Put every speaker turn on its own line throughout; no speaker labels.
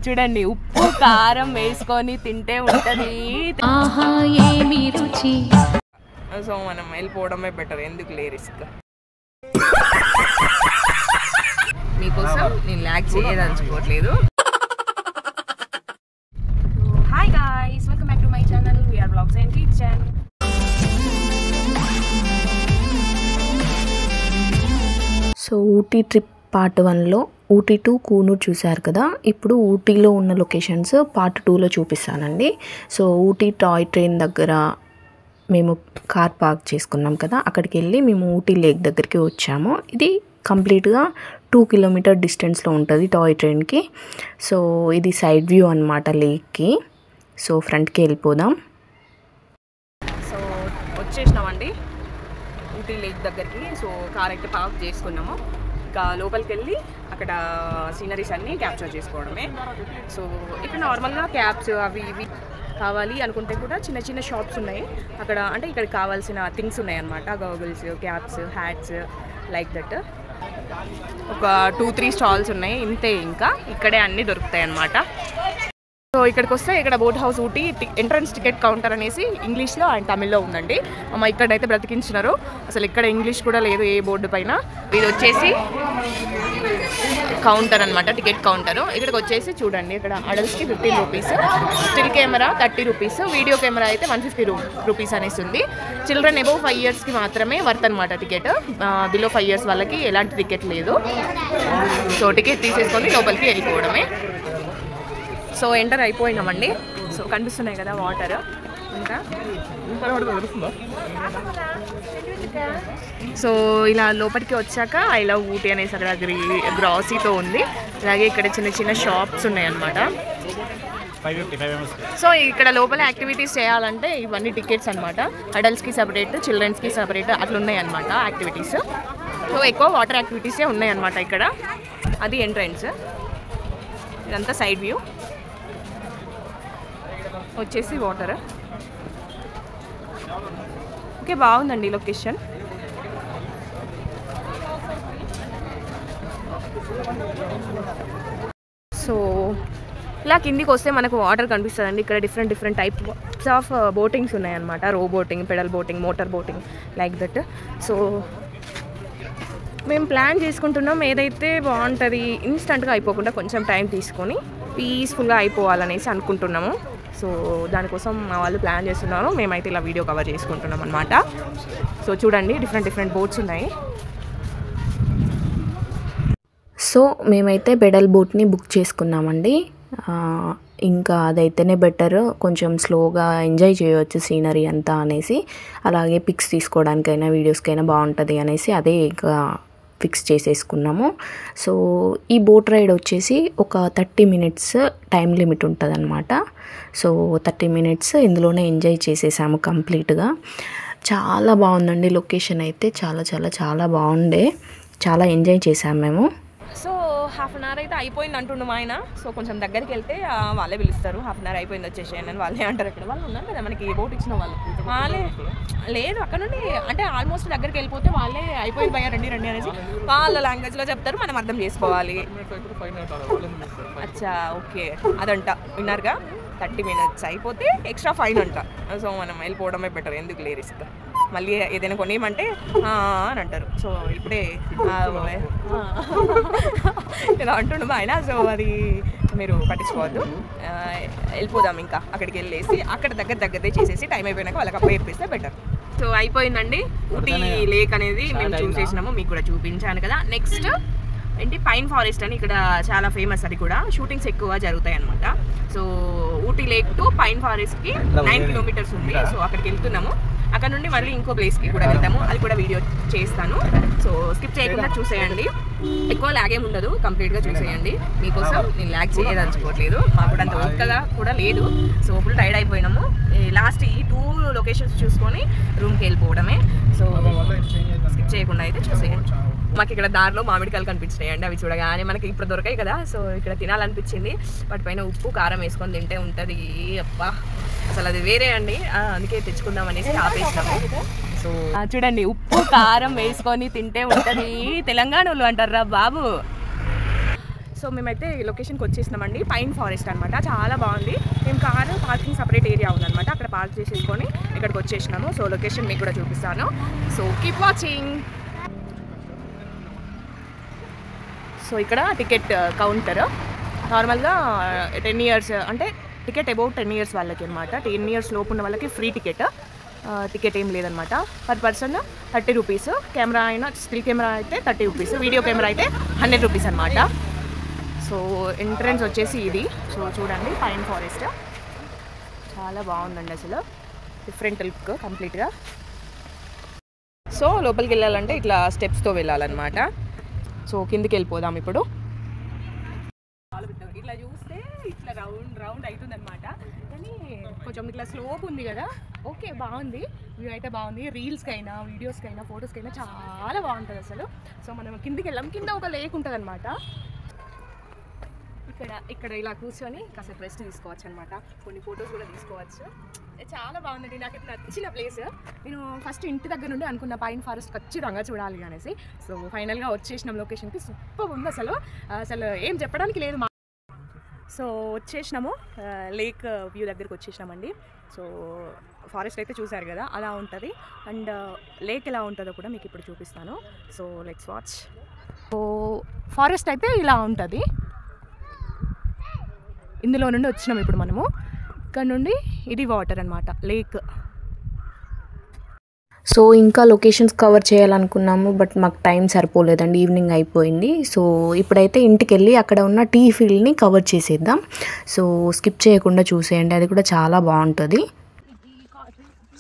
చూడండి ఉప్పు కారం వేసుకొని తింటే ఉంటది. సో మనం వెళ్ళిపోవడమే బెటర్, ఎందుకు లే రిస్క్. మీకోసం నేను ల్యాగ్ చేయదలుచుకోవట్లేదు. Hi guys, welcome back to my channel VR blogs and kitchen.
So Ooty trip part 1లో ఊటీ టు కూనూర్ చూశారు కదా. ఇప్పుడు ఊటీలో ఉన్న లొకేషన్స్ పార్ట్ 2లో చూపిస్తానండి. సో ఊటీ టాయ్ ట్రైన్ దగ్గర మేము కార్ పార్క్ చేసుకున్నాం కదా, అక్కడికి వెళ్ళి మేము ఊటీ లేక్ దగ్గరికి వచ్చాము. ఇది కంప్లీట్గా 2 కిలోమీటర్ డిస్టెన్స్లో ఉంటుంది టాయ్ ట్రైన్కి. సో ఇది సైడ్ వ్యూ అనమాట లేక్కి. సో ఫ్రంట్కి వెళ్ళిపోదాం.
సో వచ్చేసినామండి ఊటీ లేక్ దగ్గరికి. సో కార్ అయితే పార్క్ చేసుకున్నాము. ఇంకా లోపలికి వెళ్ళి అక్కడ సీనరీస్ అన్నీ క్యాప్చర్ చేసుకోవడమే. సో ఇక్కడ నార్మల్గా క్యాప్స్ అవి ఇవి కావాలి అనుకుంటే కూడా చిన్న చిన్న షాప్స్ ఉన్నాయి అక్కడ. అంటే ఇక్కడ కావాల్సిన థింగ్స్ ఉన్నాయి అన్నమాట, goggles, caps, hats like that. ఒక 2-3 స్టాల్స్ ఉన్నాయి, ఇంతే. ఇంకా ఇక్కడే అన్నీ దొరుకుతాయి అన్నమాట. సో ఇక్కడికి వస్తే ఇక్కడ boat house Ooty entrance ticket counter అనేసి ఇంగ్లీష్లో అండ్ తమిళ్లో ఉందండి. అమ్మ ఇక్కడైతే బ్రతికించినారు, అసలు ఇక్కడ ఇంగ్లీష్ కూడా లేదు ఏ బోర్డు పైన. ఇది వచ్చేసి కౌంటర్ అనమాట, టికెట్ కౌంటరు. ఇక్కడికి వచ్చేసి చూడండి, ఇక్కడ అడల్ట్స్కి 15 rupees, still camera 30 rupees, video camera అయితే 150 రూపీస్ అనేసి ఉంది. చిల్డ్రన్ అబౌవ్ 5 ఇయర్స్కి మాత్రమే వర్త్ అనమాట టికెట్. బిలో 5 ఇయర్స్ వాళ్ళకి ఎలాంటి టికెట్ లేదు. సో టికెట్ తీసేసుకొని లోపలికి వెళ్ళిపోవడమే. So enter అయిపోయినామండి. సో కనిపిస్తున్నాయి కదా వాటర్. ఇంకా సో ఇలా లోపలికి వచ్చాక ఐ లవ్ ఊటీ అనేసి అక్కడ గ్రాసీతో ఉంది. అలాగే ఇక్కడ చిన్న చిన్న షాప్స్ ఉన్నాయన్నమాట. సో ఇక్కడ లోపల యాక్టివిటీస్ చేయాలంటే ఇవన్నీ టికెట్స్ అనమాట. అడల్ట్స్కి సపరేట్, చిల్డ్రన్స్కి సపరేట్ అట్లా ఉన్నాయి అన్నమాట యాక్టివిటీస్. సో ఎక్కువ వాటర్ యాక్టివిటీసే ఉన్నాయి అన్నమాట ఇక్కడ. అది ఎంట్రన్స్, ఇదంతా సైడ్ వ్యూ. వచ్చేసి వాటర్. ఓకే, బాగుందండి లొకేషన్. సో ఇలా కిందికి వస్తే మనకు వాటర్ కనిపిస్తుందండి. ఇక్కడ డిఫరెంట్ టైప్స్ ఆఫ్ బోటింగ్స్ ఉన్నాయన్నమాట. రో boating, pedal boating, motor boating like that. So మేము ప్లాన్ చేసుకుంటున్నాం ఏదైతే బాగుంటుంది, ఇన్స్టంట్గా అయిపోకుండా కొంచెం టైం తీసుకొని పీస్ఫుల్గా అయిపోవాలనేసి అనుకుంటున్నాము. సో దానికోసం మా వాళ్ళు ప్లాన్ చేస్తున్నారు, మేమైతే ఇలా వీడియో కవర్ చేసుకుంటున్నాం అనమాట. సో చూడండి, డిఫరెంట్ బోట్స్ ఉన్నాయి.
సో మేమైతే పెడల్ బోట్ని బుక్ చేసుకున్నామండి. ఇంకా అదైతేనే బెటర్, కొంచెం స్లోగా ఎంజాయ్ చేయవచ్చు సీనరీ అంతా అనేసి. అలాగే పిక్స్ తీసుకోవడానికైనా వీడియోస్కైనా బాగుంటుంది అనేసి అదే ఇంకా ఫిక్స్ చేసేసుకున్నాము. సో ఈ బోట్ రైడ్ వచ్చేసి ఒక 30 మినిట్స్ టైం లిమిట్ ఉంటుంది అనమాట. సో 30 మినిట్స్ ఇందులోనే ఎంజాయ్ చేసేసాము కంప్లీట్గా. చాలా బాగుందండి లొకేషన్ అయితే, చాలా బాగుండే, చాలా ఎంజాయ్ చేసాము మేము.
సో హాఫ్ అన్ అవర్ అయితే అయిపోయింది అంటుండు మా ఆయన. సో కొంచెం దగ్గరికి వెళ్తే వాళ్ళే పిలుస్తారు, హాఫ్ అన్ అవర్ అయిపోయింది వచ్చేసేయండి అని వాళ్ళే అంటారు. ఇక్కడ వాళ్ళు ఉన్నారు కదా మనకి బోట్ ఇచ్చిన వాళ్ళు, వాళ్ళే లేదు అక్కడ నుండి అంటే ఆల్మోస్ట్ దగ్గరికి వెళ్ళిపోతే వాళ్ళే అయిపోయింది భయ్యా రండి అనేసి వాళ్ళ లాంగ్వేజ్లో చెప్తారు, మనం అర్థం చేసుకోవాలి. అచ్చా ఓకే, అదంట విన్నారుగా. 30 మినిట్స్ అయిపోతే ఎక్స్ట్రా ఫైన్ అంట. సో మనం వెళ్ళిపోవడమే బెటర్, ఎందుకు లే రిస్క్. మళ్ళీ ఏదైనా కొనేయమంటే అని అంటారు. సో ఇప్పుడే ఇలా అంటుండు మా ఆయన. సో అది మీరు పట్టించుకోవద్దు, వెళ్ళిపోదాం. ఇంకా అక్కడికి వెళ్ళేసి అక్కడ దగ్గరదే చేసేసి టైం అయిపోయినాక వాళ్ళకి అప్పుడు చెప్పేస్తే బెటర్. సో అయిపోయిందండి ఊటీ లేక్ అనేది మేము చూసేసినాము, మీకు కూడా చూపించాను కదా. నెక్స్ట్ ఏంటి పైన్ ఫారెస్ట్ అని ఇక్కడ చాలా ఫేమస్, అది కూడా షూటింగ్స్ ఎక్కువ జరుగుతాయి అనమాట. So Ooty lake to pine ఫారెస్ట్కి 9 కిలోమీటర్స్ ఉంది. సో అక్కడికి వెళ్తున్నాము. అక్కడ నుండి మళ్ళీ ఇంకో ప్లేస్కి కూడా వెళ్తాము, అది కూడా వీడియో చేస్తాను. సో స్కిప్ చేయకుండా చూసేయండి, ఎక్కువ ల్యాగ్ ఏమి ఉండదు, కంప్లీట్గా చూసేయండి. మీకోసం నేను ల్యాగ్ చేయదలుచుకోవట్లేదు, మాకు కూడా అంత ఓపికగా కూడా లేదు. సో ఫుల్ టైర్డ్ అయిపోయినాము. లాస్ట్ ఈ 2 లొకేషన్స్ చూసుకొని రూమ్కి వెళ్ళిపోవడమే. సో స్కిప్ చేయకుండా అయితే చూసేయండి. మాకు ఇక్కడ దారిలో మామిడికాయలు కనిపించినాయండి, అవి చూడగానే మనకి ఇప్పుడు దొరకాయి కదా. సో ఇక్కడ తినాలనిపించింది, వాటిపైన ఉప్పు కారం వేసుకొని తింటే ఉంటుంది అబ్బా, అసలు అది వేరే అండి. అందుకే తెచ్చుకుందాం అనేసి ఆపేసినాము. సో చూడండి, ఉప్పు కారం వేసుకొని తింటే ఉంటుంది, తెలంగాణలో అంటారా బాబు. సో మేమైతే లొకేషన్కి వచ్చేసినామండి. పైన్ ఫారెస్ట్ అనమాట, చాలా బాగుంది. మేము కారు పార్కింగ్ సపరేట్ ఏరియా ఉందన్నమాట, అక్కడ పార్క్ చేసేసుకొని ఇక్కడికి వచ్చేసినాము. సో లొకేషన్ మీకు కూడా చూపిస్తాను. So keep watching. సో ఇక్కడ టికెట్ కౌంటర్ నార్మల్గా 10 years అంటే టికెట్ అబౌట్ 10 years వాళ్ళకి అనమాట. 10 years లోపు ఉన్న వాళ్ళకి ఫ్రీ టికెట్ ఏం లేదనమాట. Per person 30 rupees. కెమెరా అయినా స్టిల్ కెమెరా అయితే 30 రూపీస్, వీడియో కెమెరా అయితే 100 రూపీస్ అనమాట. సో ఎంట్రన్స్ వచ్చేసి ఇది. సో చూడండి పైన్ ఫారెస్ట్ చాలా బాగుందండి, అసలు డిఫరెంట్ లుక్ కంప్లీట్గా. సో లోపలికి వెళ్ళాలంటే ఇట్లా స్టెప్స్తో వెళ్ళాలన్నమాట. సో కిందికి వెళ్ళిపోదాం ఇప్పుడు. ఇట్లా చూస్తే ఇట్లా రౌండ్ అవుతుంది అనమాట, కానీ కొంచెం ఇట్లా స్లోప్ ఉంది కదా. ఓకే బాగుంది, వ్యూ అయితే బాగుంది. రీల్స్కైనా వీడియోస్కైనా ఫొటోస్కైనా చాలా బాగుంటుంది అసలు. సో మనం కిందికి వెళ్ళాం, కింద ఒక లేక్ ఉంటుంది అనమాట. ఇక్కడ ఇలా కూర్చొని కాసేపు రెస్ట్ తీసుకోవచ్చు అనమాట. కొన్ని ఫొటోస్ కూడా తీసుకోవచ్చు. చాలా బాగుందండి, నాకు అయితే నచ్చిన ప్లేస్. నేను ఫస్ట్ ఇంటి దగ్గర నుండి అనుకున్న పైన్ ఫారెస్ట్ ఖచ్చితంగా చూడాలి అనేసి. సో ఫైనల్గా వచ్చేసినాం లొకేషన్కి. సూపర్ ఉంది అసలు ఏం చెప్పడానికి లేదు. సో వచ్చేసినాము, లేక్ వ్యూ దగ్గరికి వచ్చేసినామండి. సో ఫారెస్ట్ అయితే చూసారు కదా, అలా ఉంటుంది. అండ్ లేక్ ఎలా ఉంటుందో కూడా మీకు ఇప్పుడు చూపిస్తాను. So let's watch. So forest అయితే ఇలా ఉంటుంది. ఇందులో నుండి వచ్చినాం ఇప్పుడు మనము. ఇక్కడ నుండి ఇది వాటర్ అనమాట, లేక్.
సో ఇంకా లొకేషన్స్ కవర్ చేయాలనుకున్నాము, బట్ మాకు టైం సరిపోలేదండి, ఈవినింగ్ అయిపోయింది. సో ఇప్పుడైతే ఇంటికి వెళ్ళి అక్కడ ఉన్న టీ ఫీల్డ్ని కవర్ చేసేద్దాం. సో స్కిప్ చేయకుండా చూసేయండి, అది కూడా చాలా బాగుంటుంది.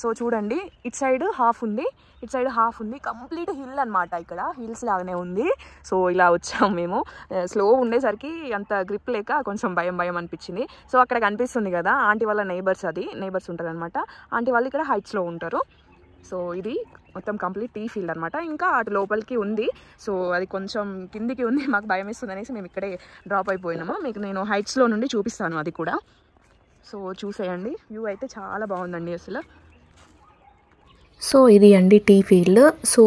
సో చూడండి, ఇటు సైడ్ హాఫ్ ఉంది, ఇటు సైడ్ హాఫ్ ఉంది. కంప్లీట్ హిల్ అనమాట, ఇక్కడ హిల్స్ లాగానే ఉంది. సో ఇలా వచ్చాము మేము. స్లో ఉండేసరికి అంత గ్రిప్ లేక కొంచెం భయం అనిపించింది. సో అక్కడ కనిపిస్తుంది కదా ఆంటీ వాళ్ళ నైబర్స్ ఉంటారు అనమాట. ఆంటీ వాళ్ళు ఇక్కడ హైట్స్లో ఉంటారు. సో ఇది మొత్తం కంప్లీట్ టీ ఫీల్డ్ అనమాట. ఇంకా అటు లోపలికి ఉంది. సో అది కొంచెం కిందికి ఉంది, మాకు భయం వేస్తుంది అనేసి మేము ఇక్కడే డ్రాప్ అయిపోయినాము. మీకు నేను హైట్స్లో నుండి చూపిస్తాను అది కూడా. సో చూసేయండి, వ్యూ అయితే చాలా బాగుందండి అసలు.
సో ఇది అండి టీ ఫీల్డ్. సో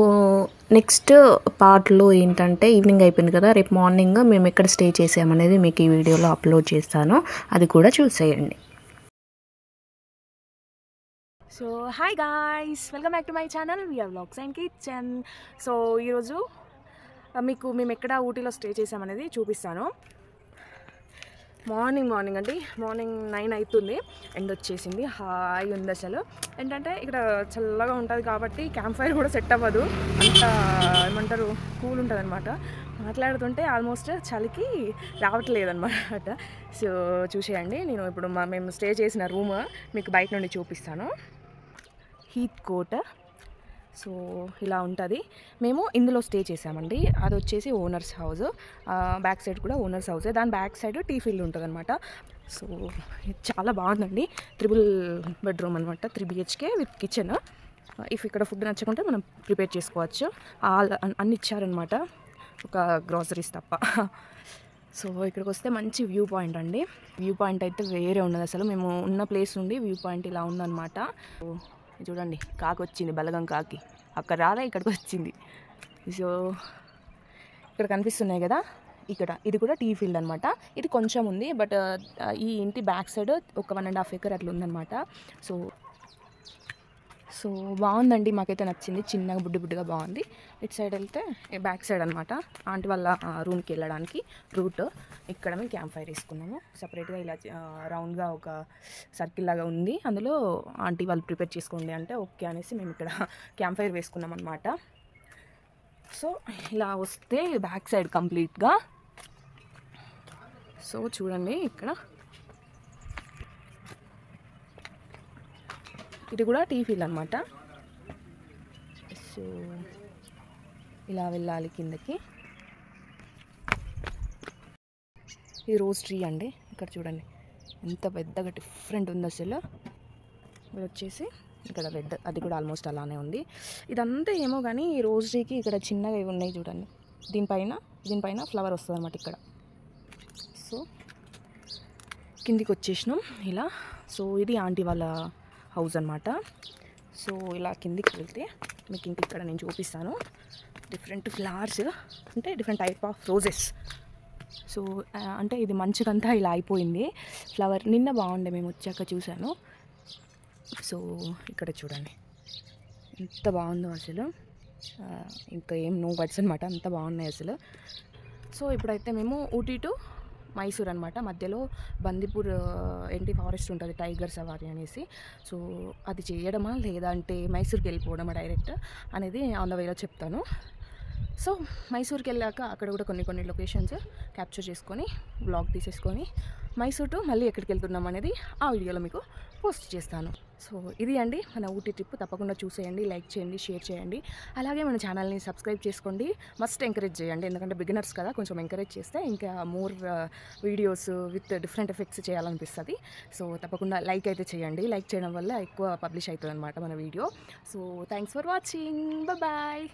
నెక్స్ట్ పార్ట్లో ఏంటంటే ఈవినింగ్ అయిపోయింది కదా, రేపు మార్నింగ్ మేము ఎక్కడ స్టే చేసామనేది మీకు ఈ వీడియోలో అప్లోడ్ చేస్తాను, అది కూడా చూసేయండి.
So hi guys, welcome back to my channel VR vlogs and kitchen. So ఈరోజు మీకు మేము ఎక్కడ ఊటీలో స్టే చేసామనేది చూపిస్తాను. మార్నింగ్ అంటే మార్నింగ్ 9 అవుతుంది, ఎండ్ వచ్చేసింది. హాయ్ ఉంది అసలు. ఏంటంటే ఇక్కడ చల్లగా ఉంటుంది కాబట్టి క్యాంప్ ఫైర్ కూడా సెట్ అవ్వదు, అంత ఏమంటారు కూల్ ఉంటుంది అనమాట. మాట్లాడుతుంటే ఆల్మోస్ట్ చలికి రావట్లేదు అనమాట. సో చూసేయండి, నేను ఇప్పుడు మేము స్టే చేసిన రూమ్ మీకు బయట నుండి చూపిస్తాను. Heath coat. సో ఇలా ఉంటుంది. మేము ఇందులో స్టే చేసామండి. అది వచ్చేసి ఓనర్స్ హౌస్, బ్యాక్ సైడ్ కూడా ఓనర్స్ హౌసే, దాని బ్యాక్ సైడ్ టీ ఫీల్డ్ ఉంటుంది అనమాట. సో చాలా బాగుందండి. 3 bedroom అనమాట, 3 BHK విత్ కిచెన్. ఇఫ్ ఇక్కడ ఫుడ్ నచ్చకుంటే మనం ప్రిపేర్ చేసుకోవచ్చు. అన్ని ఇచ్చారనమాట, ఒక గ్రాసరీస్ తప్ప. సో ఇక్కడికి వస్తే మంచి వ్యూ పాయింట్ అండి. వ్యూ పాయింట్ అయితే వేరే ఉన్నది అసలు. మేము ఉన్న ప్లేస్ నుండి వ్యూ పాయింట్ ఇలా ఉందన్నమాట. చూడండి, కాకి వచ్చింది, బలగం కాకి. అక్కడ రాలే, ఇక్కడికి వచ్చింది. సో ఇక్కడ కనిపిస్తున్నాయి కదా, ఇది కూడా టీ ఫీల్డ్ అనమాట. ఇది కొంచెం ఉంది, బట్ ఈ ఇంటి బ్యాక్ సైడ్ ఒక 1.5 acre అట్లా ఉందన్నమాట. సో బాగుందండి, మాకైతే నచ్చింది. చిన్నగా బుడ్డిగా బాగుంది. ఇటు సైడ్ వెళ్తే బ్యాక్ సైడ్ అనమాట, ఆంటీ వాళ్ళ రూమ్కి వెళ్ళడానికి రూట్. ఇక్కడ మేము క్యాంప్ ఫైర్ వేసుకున్నాము సపరేట్గా. ఇలా రౌండ్గా ఒక సర్కిల్ లాగా ఉంది, అందులో ఆంటీ వాళ్ళు ప్రిపేర్ చేసుకోండి అంటే ఓకే అనేసి మేము ఇక్కడ క్యాంప్ ఫైర్ వేసుకున్నాం అనమాట. సో ఇలా వస్తే బ్యాక్ సైడ్ కంప్లీట్గా. సో చూడండి, ఇక్కడ ఇది కూడా టీ ఫీల్డ్ అనమాట. సో ఇలా వెళ్ళాలి కిందకి. ఇది రోజ్ ట్రీ అండి. ఇక్కడ చూడండి ఎంత పెద్దగా డిఫరెంట్ ఉంది అసలు. ఇక్కడ వచ్చేసి ఇక్కడ రెడ్, అది కూడా ఆల్మోస్ట్ అలానే ఉంది. ఇదంతా ఏమో కానీ ఈ రోజ్ ట్రీకి ఇక్కడ చిన్నగా ఇవి ఉన్నాయి చూడండి. దీనిపైన ఫ్లవర్ వస్తుంది అనమాట ఇక్కడ. సో కిందికి వచ్చేసినాం ఇలా. సో ఇది ఆంటీ వాళ్ళ హౌస్ అనమాట. సో ఇలా కిందికి వెళ్తే మీకు ఇక్కడ నేను చూపిస్తాను. డిఫరెంట్ ఫ్లవర్స్ అంటే different type of roses.
So అంటే ఇది మంచుకంతా ఇలా అయిపోయింది ఫ్లవర్. నిన్న బాగుండే, మేము వచ్చాక చూశాను. సో ఇక్కడ చూడండి ఎంత బాగుందో అసలు, ఇంకా ఏం నో వర్డ్స్ అనమాట, అంత బాగున్నాయి అసలు. సో ఇప్పుడైతే మేము ఊటీ టు మైసూర్ అనమాట, మధ్యలో బందిపూర్ ఏంటి ఫారెస్ట్ ఉంటుంది, టైగర్ సవారీ అనేసి. సో అది చేయడమా లేదా అంటే మైసూర్కి వెళ్ళిపోవడమా డైరెక్ట్ అనేది ఆన్ ద వేలో చెప్తాను. సో మైసూర్కి వెళ్ళాక అక్కడ కూడా కొన్ని లొకేషన్స్ క్యాప్చర్ చేసుకొని బ్లాగ్ తీసేసుకొని మైసూర్ టు మళ్ళీ ఎక్కడికి వెళ్తున్నాం అనేది ఆ వీడియోలో మీకు పోస్ట్ చేస్తాను. సో ఇది అండి మన ఊటీ ట్రిప్. తప్పకుండా చూసేయండి, లైక్ చేయండి, షేర్ చేయండి. అలాగే మన ఛానల్ని సబ్స్క్రైబ్ చేసుకోండి. మస్ట్ ఎంకరేజ్ చేయండి, ఎందుకంటే బిగినర్స్ కదా, కొంచెం ఎంకరేజ్ చేస్తే ఇంకా more videos with different effects చేయాలనిపిస్తుంది. సో తప్పకుండా లైక్ అయితే చేయండి, లైక్ చేయడం వల్ల ఎక్కువ పబ్లిష్ అవుతుంది అనమాట మన వీడియో. So thanks for watching, bye.